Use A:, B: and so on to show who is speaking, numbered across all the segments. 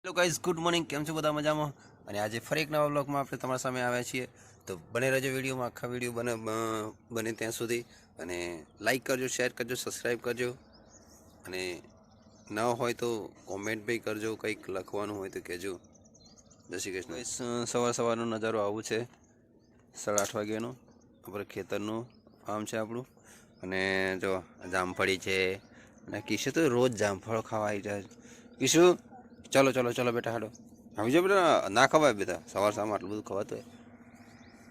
A: Hello guys, good morning. કેમ છો બધા? મજામાં. અને આજે ફરી એક નવા બ્લોગમાં આપણે તમારા સામે આવ્યા છીએ. તો બને રહેજો વિડીયોમાં, આખા વિડીયો બને ત્યાં સુધી. અને લાઈક કરજો, શેર કરજો, સબસ્ક્રાઈબ કરજો. અને ન હોય તો કોમેન્ટ બી કરજો, કંઈક લખવાનું હોય તો કહેજો. જય શ્રી કૃષ્ણ. સવારનો નજારો આવું છે. 8:30 વાગ્યાનો આપણે ખેતરનું ફાર્મ છે આપણું. અને જો જામફળી છે. અને કિશુ તો રોજ જામફળો ખાવા આવી જાય. કિશુ, ચલો ચલો ચલો બેટા, હાલો. સમજો બેટા, ના ખવાય બેટા, સવારમાં આટલું બધું ખવાતું હોય.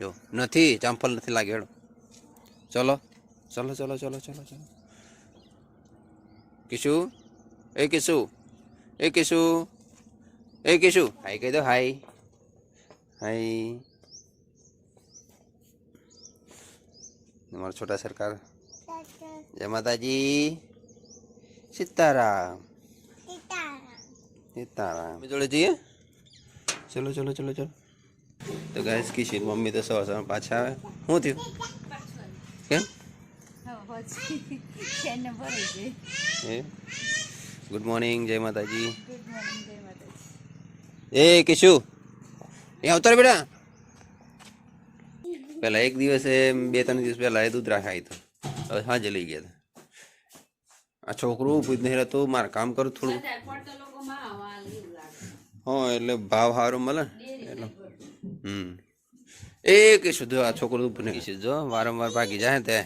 A: જો નથી, જામફળ નથી લાગે. હેડો ચલો ચલો ચલો ચલો ચલો ચલો. કિશુ, એ કિશુ, એ કિશુ, એ કિશુ, હાય કહી દો. હાય હાય. અમારા છોટા સરકાર. જય માતાજી. સીતારામ સીતારામ. જોડે જઈએ. ચલો ચલો ચલો ચલો. તો ગાઈસ, કિશોર મમ્મી તો સવાર પાછા આવે. શું થયું? કેમ? ગુડ મોર્નિંગ, જય માતાજી. એ કિશુ, એ આવતો રે બેટા. પેલા એક દિવસે 2-3 દિવસ પહેલા એ દૂધ રાખાય તો હવે સાંજે લઈ ગયા હતા. આ છોકરું પૂછ નહીં રહેતું, મારે કામ કરું થોડું. હા, એટલે ભાવ સારો મળે એટલે. એ કહીશું જો આ છોકરું ઊભું નહીં કહીશું, જો વારંવાર ભાગી જાય તે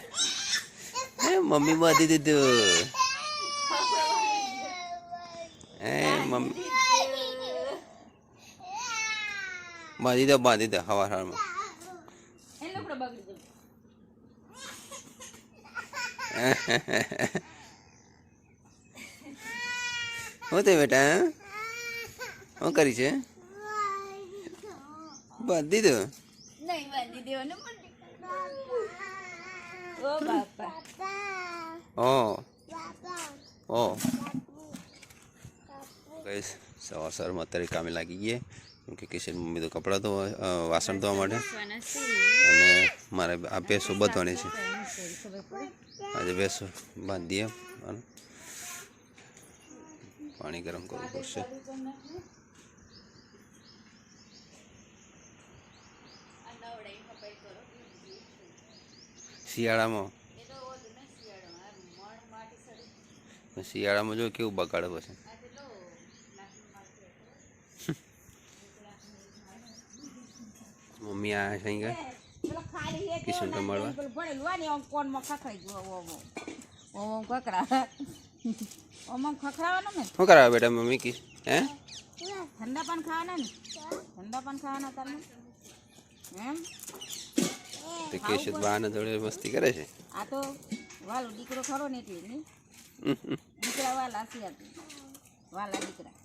A: મમ્મી બાંધી દીધું. એ મમ્મી બાંધી દે સવારમાં. શું થયું બેટા? શું કરી છે? બાંધી દો. સવારમાં અત્યારે કામે લાગી ગયે, કેમ કે કિશન મમ્મી તો કપડાં ધોવા, વાસણ ધોવા માટે. અને મારે આ ભેંસો બાંધવાની છે. આજે ભેંસો બાંધીએ. પાણી ગરમ કરવું પડશે. શિયાળામાં જો કેવું બગાડે પછી. મમ્મી આ થઈ ગયા કિશન તો મળવા. શું કરાવે બેટા મમ્મી? કિશ હે
B: ઠંડા પાન ખાવાના ને, ઠંડા પાન ખાવાના તમે એમ.
A: તો કેશુ બાને જોડે મસ્તી કરે છે.
B: આ તો વાલો દીકરો ખરો ને એટલે નહીં. દીકરા વાલા છે, વાલા દીકરા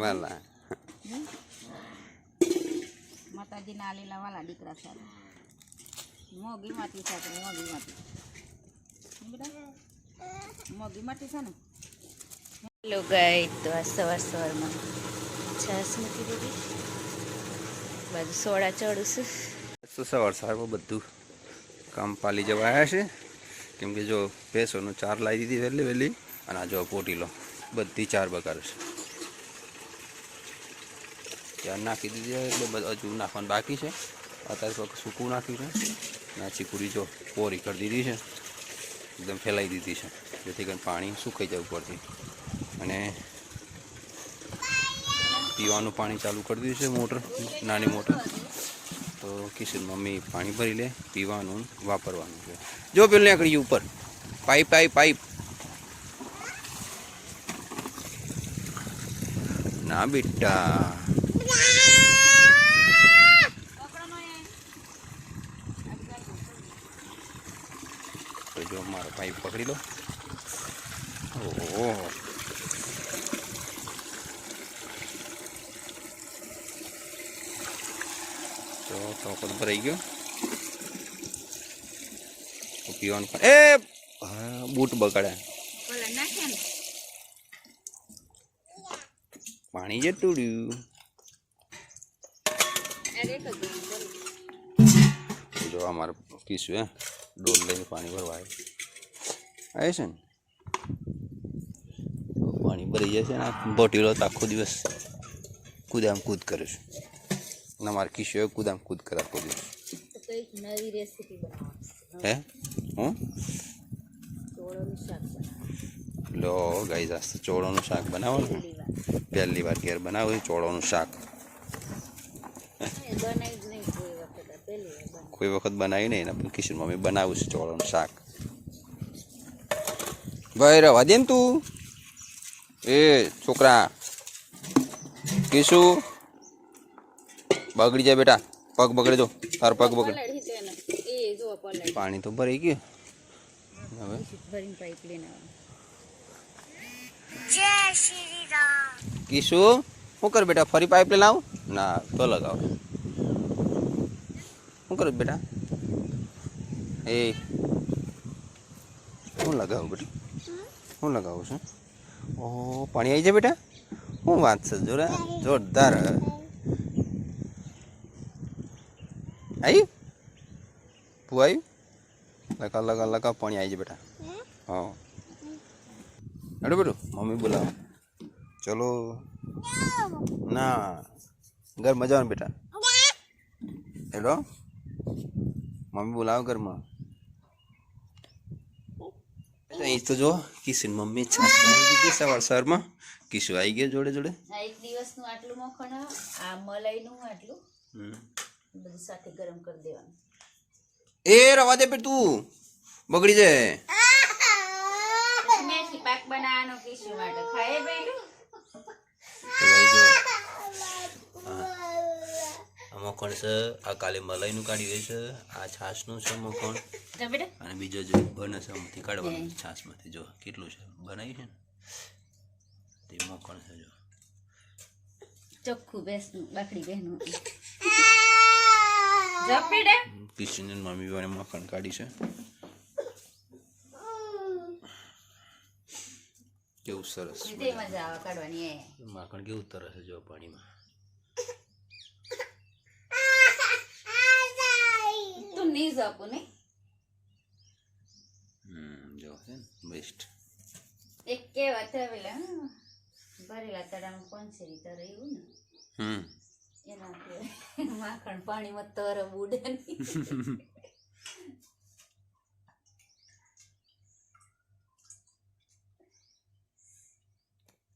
A: વાલા
B: માતાજીના આલેલા વાલા દીકરા સાથે મોગી માટી સાથે મોગી માટી છે ને. હેલો ગાય, તો આ સવારમાં છાસ મૂકી દીધી, બાજુ સોડા ચડું છું.
A: તો સવારમાં બધું કામ પાલી જવા આવ્યા છે, કેમ કે જો ભેંસોનું ચાર લાવી દીધી વહેલી. અને આ જો પોટીલો બધી ચાર બગાડે છે. ચાર નાખી દીધી એટલે હજુ નાખવાનું બાકી છે. અત્યારે સૂકું નાખ્યું છે. ના ચીકુડી જો પોરી કરી દીધી છે, એકદમ ફેલાઈ દીધી છે, જેથી કરીને પાણી સુકાઈ જવું પડતી. અને પીવાનું પાણી ચાલુ કરી દીધું છે, મોટર નાની મોટર. તો કિશન મમ્મી પાણી ભરી લે, પીવાનું વાપરવાનું છે. જો પેલું નીકળી ગયું ઉપર, પાઇપ. ના બેટા, તો જો મારો પાઇપ પકડી લો. ઓહો, તો ભરાઈ ગયો. પીવાનું એ બૂટ બગાડ્યા. પાણી જતું રહ્યું. જો અમારે કીશું ડોલ લઈને પાણી ભરવા આવે છે ને. પાણી ભરી જશે ને આ બોટીલો તો આખો દિવસ કૂદામ કૂદ કરે છે ના મારે કિશોર કૂદામ કૂદ કરે આખો દિવસ
B: તો કંઈક નવી રેસીપી બનાવવાની
A: હે હું
B: ચોળોનું શાક બનાવવાનું
A: લો ગાઈઝ આજ તો ચોળોનું શાક બનાવવાનું પહેલી વાર ઘેર બનાવ્યું ચોળોનું શાક
B: બનાવી જ નહીં કોઈ વખત આ પહેલી વાર બનાવી
A: કોઈ વખત બનાવ્યું નહીં એના પણ કિશોર મમ્મી બનાવું છે ચોળોનું શાક ભાઈ રવા દે ને તું એ છોકરા કિશુ બગડી જાય બેટા પગ બગડે જો તારો પગ બગડે
B: પલાળી દે ને એ જો પલાળી
A: પાણી તો ભરાઈ ગયું હવે
B: ભરીને પાઇપ લઈને આવવાનું
A: કિશુ શું કર બેટા ફરી પાઇપ લઈને આવું ના તો લગાવ શું કરું બેટા એ શું લગાવું બેટા શું લગાવું છું ઓહો પાણી આવી જાય બેટા શું વાત છે જોરા જોરદાર આવ્યું તું આવ્યું લગા લગા લગા પાણી આવી જાય બેટા હા અરે બેટું મમ્મી બોલાવો ચલો ના ઘરમાં જવાનું બેટા હેલો મમ્મી બોલાવો ઘરમાં અહીં તો જો કિશન મમ્મી છાસ બનાવી દીધી સવાર સવારમાં કિશુ આવી ગયો જોડે જોડે
B: આ એક દિવસનું આટલું મખણ આ મલાઈનું આટલું બધું સાથે ગરમ કરી દેવાનું
A: એ રવા દે પે તું બગડી જાય
B: મેથી પાક બનાવવાનો કિશુ માટે ખાય પેલું
A: આ મખણ છે આ કાલે મલાઈનું કાઢ્યું છે આ છાસનું છે મખણ
B: જા બેટા
A: અને બીજો જો બને છે આમાંથી કાઢવાનું છાસમાંથી જો કેટલું છે બનાવ્યું છે ને તે મખણ છે જો
B: ચોખ્ખું બેસનું બાકડી બહેનું જા બેટા
A: કિશન મમ્મી વાળે મખણ કાઢી છે કેવું સરસ
B: તે મજા આવે કાઢવાની એ
A: માખણ કેવું તરસ છે જો પાણીમાં
B: તું નહીં જાપું ને
A: જો છે ને બેસ્ટ
B: એક કેવા થયેલા ભરેલા તળામાં પંચેરી તરે એવું ને એના માખણ પાણીમાં તરબ ઉડે નહીં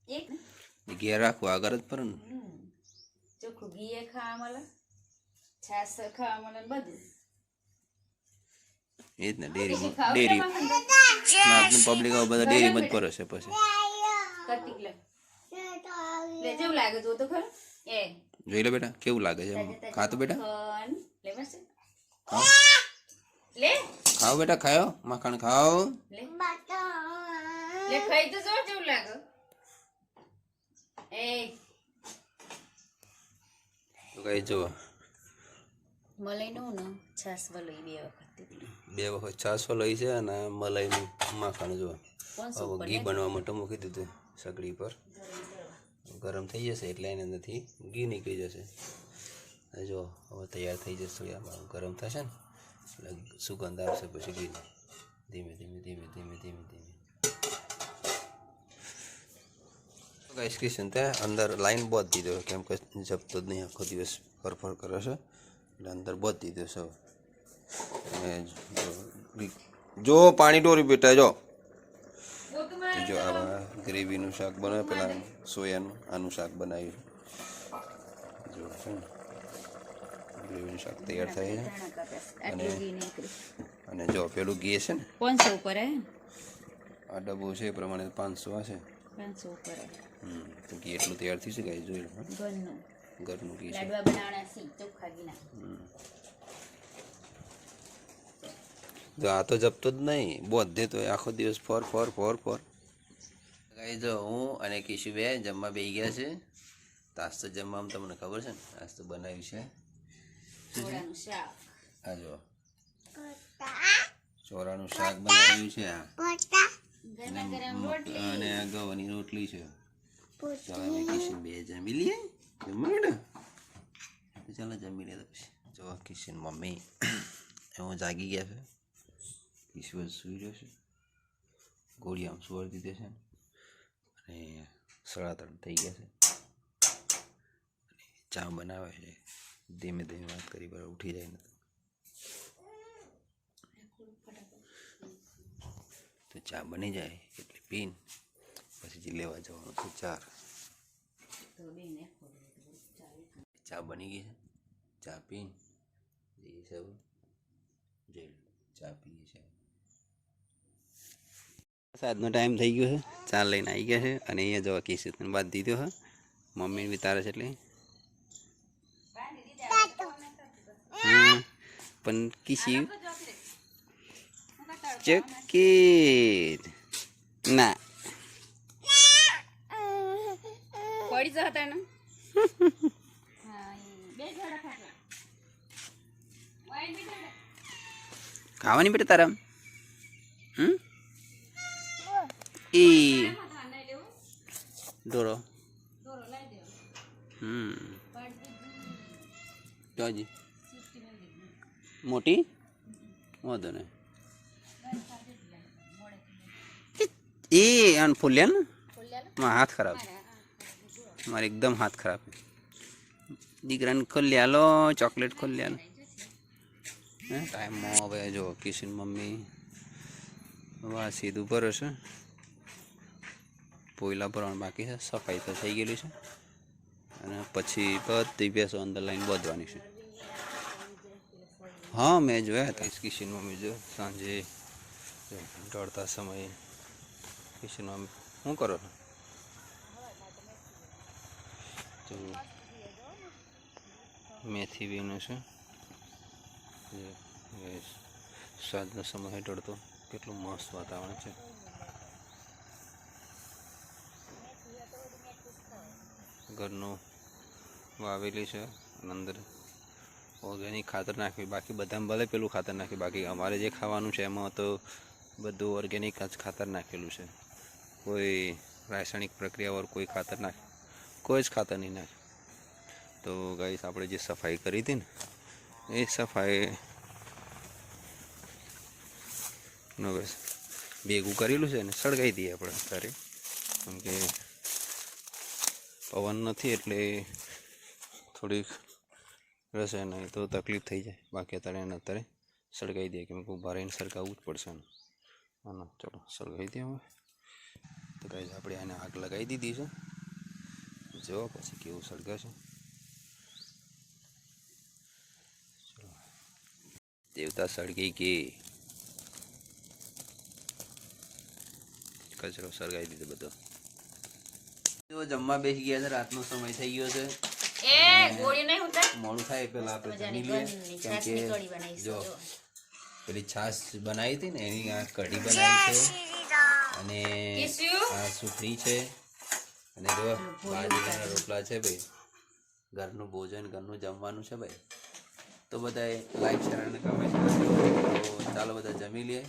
B: એક
A: ઘેર રાખવું આગળ જ પર ને
B: ચોખ્ખું ઘી ખાવા મળે છાસ ખાવા મળે બધું
A: એ જ ને ડેરી પબ્લિક બધા ડેરીમાં જ પડે છે પછી
B: કાર્તિક લે જેવું લાગે જો તો ખરું એ
A: જોઈ લે બેટા કેવું લાગે છે ખાતું બેટા
B: લે બસ
A: ખાઓ
B: લે
A: ખાઓ બેટા ખાઓ માખણ ખાઓ
B: લે લે ખાઈ તો જો જેવું લાગે એ
A: તો કઈ જો
B: મલાઈનું ને છાસ વલોઈ બે વખત
A: બે વખત છાસો લઈ છે અને મલાઈનું માખણ જો
B: પાંચસો
A: હવે ઘી બનવા માટે મૂકી દીધું સગડી પર ગરમ થઈ જશે એટલે એની અંદરથી ઘી નીકળી જશે જો હવે તૈયાર થઈ જશે થોડી આમાં ગરમ થશે ને એટલે સુગંધ આવશે પછી ઘી ધીમે ધીમે ધીમે ધીમે ધીમે ધીમે ગાઈસ કિશન ત્યાં અંદર લાઈન બોધ દીધો કેમ કે જપતો જ નહીં આખો દિવસ ફરફર કરે છે એટલે અંદર બોધ દીધો છે અને જો પાણી ડોરી બેટા જો જો આવા ગ્રેવીનું શાક બનાવે પેલા સોયાનું આનું શાક બનાવ્યું જો છે ને ગ્રેવીનું શાક તૈયાર થાય છે અને જો પેલું ઘી છે ને
B: 500 ઉપર હે
A: આ ડબ્બો છે એ પ્રમાણે 500 હશે
B: 500 ઉપર
A: તો ઘી એટલું તૈયાર થઈ છે ગાઈસ જોઈ લો ઘરનું ઘી છે
B: લાડવા બનાવવાના છે ચોખ્ખા ઘીના
A: જો આ તો જપતો જ નહીં બોધે તો આખો દિવસ four four four four guys જો હું અને કિશુ બે જમવા બેસી ગયા છે તો આજ તો જમવામાં તમને ખબર છે ને આજ તો બનાવ્યું છે
B: ચોળાનું શાક
A: આ જો ચોરાનું શાક બનાવ્યું છે આ
B: ગરમા ગરમ રોટલી
A: અને આ ગવાની રોટલી છે ચાલો અમે કિશન બે જમી લઈએ જમવા તો ચાલો જમી લે તો પછી જો કિશન મમ્મી હું જાગી ગયા છે ઈશ્વર સુઈ રહ્યો છે ગોળી આમ સુવાડી દીધે છે અને 3:30 થઈ ગયા છે. ચા બનાવે છે. ધીમે ધીમે વાત કરી પર ઉઠી જાય ને તો ચા બની જાય એટલે પીન પછી લેવા જવાનું છે 4. ચા બની ગઈ છે. ચા પીન એ સબ જે ચા પીએ છે. સાતનો ટાઈમ થઈ ગયો છે. ચા લઈને આવી ગયા છે અને અહીંયા જવા કિશોરને બાદ દીધો છે. મમ્મીને બી તારે છે એટલે પણ કિસી ચકી ના
B: પડી જતા ને
A: ખાવાની બેટા તારા એ ડોરો જોજી મોટી વાંધો ને એ આન ફૂલ્યા ને મારા હાથ ખરાબ મારે એકદમ હાથ ખરાબ દીકરાને ખોલ્યા લો ચોકલેટ ખોલ્યા લો ટાઈમમાં હવે જો કિશન મમ્મી વાહ સીધું ભરો છે પોયલા ભરવાનું બાકી છે સફાઈ તો થઈ ગયેલી છે અને પછી બધી ભેંસો અંદર લાઈન બાંધવાની છે હા મેં જોયા હતા કિશન મમ્મી જો સાંજે દોડતા સમયે કિશન મમ્મી શું કરો તો મેથી બીનું છે સાંજનો સમય હેઠળતો કેટલું મસ્ત વાતાવરણ છે ઘરનું વાવેલી છે અને અંદર ઓર્ગેનિક ખાતર નાખ્યું બાકી બધામાં ભલે પેલું ખાતર નાખ્યું બાકી અમારે જે ખાવાનું છે એમાં તો બધું ઓર્ગેનિક જ ખાતર નાખેલું છે કોઈ રાસાયણિક પ્રક્રિયા વગર કોઈ ખાતર કોઈ જ ખાતર નહીં નાખે તો ગાઈસ આપણે જે સફાઈ કરી હતી ને એ સફાઈ બસ ભેગું કરેલું છે ને સળગાવી દઈએ આપણે અત્યારે કેમ કે પવન નથી એટલે થોડીક રહેશે નહીં તો તકલીફ થઈ જાય બાકી અત્યારે સળગાવી દઈએ કેમ કે ઊભા રહીને સળગાવવું જ પડશે ને હા ચલો સળગાવી દઈએ હવે તો ગાઈસ આપણે આને આગ લગાવી દીધી છે જો પછી કેવું સળગાશે દેવતા સળગી ગઈ કચરો સળગાવી દીધો બધો જો જમવા બેસી ગયા છે રાતનો સમય થઈ ગયો છે મોડું થાય પેલા આપણે જમી લઈએ કેમ કે જો પેલી છાશ બનાવી હતી ને એની આ કઢી બનાવી છે અને આ સુખડી છે અને જો બાજરાના રોટલા છે ભાઈ ઘરનું ભોજન ઘરનું જમવાનું છે ભાઈ તો બધાએ લાઈક શેર અને કમેન્ટ કરજો તો ચાલો બધા જમી લઈએ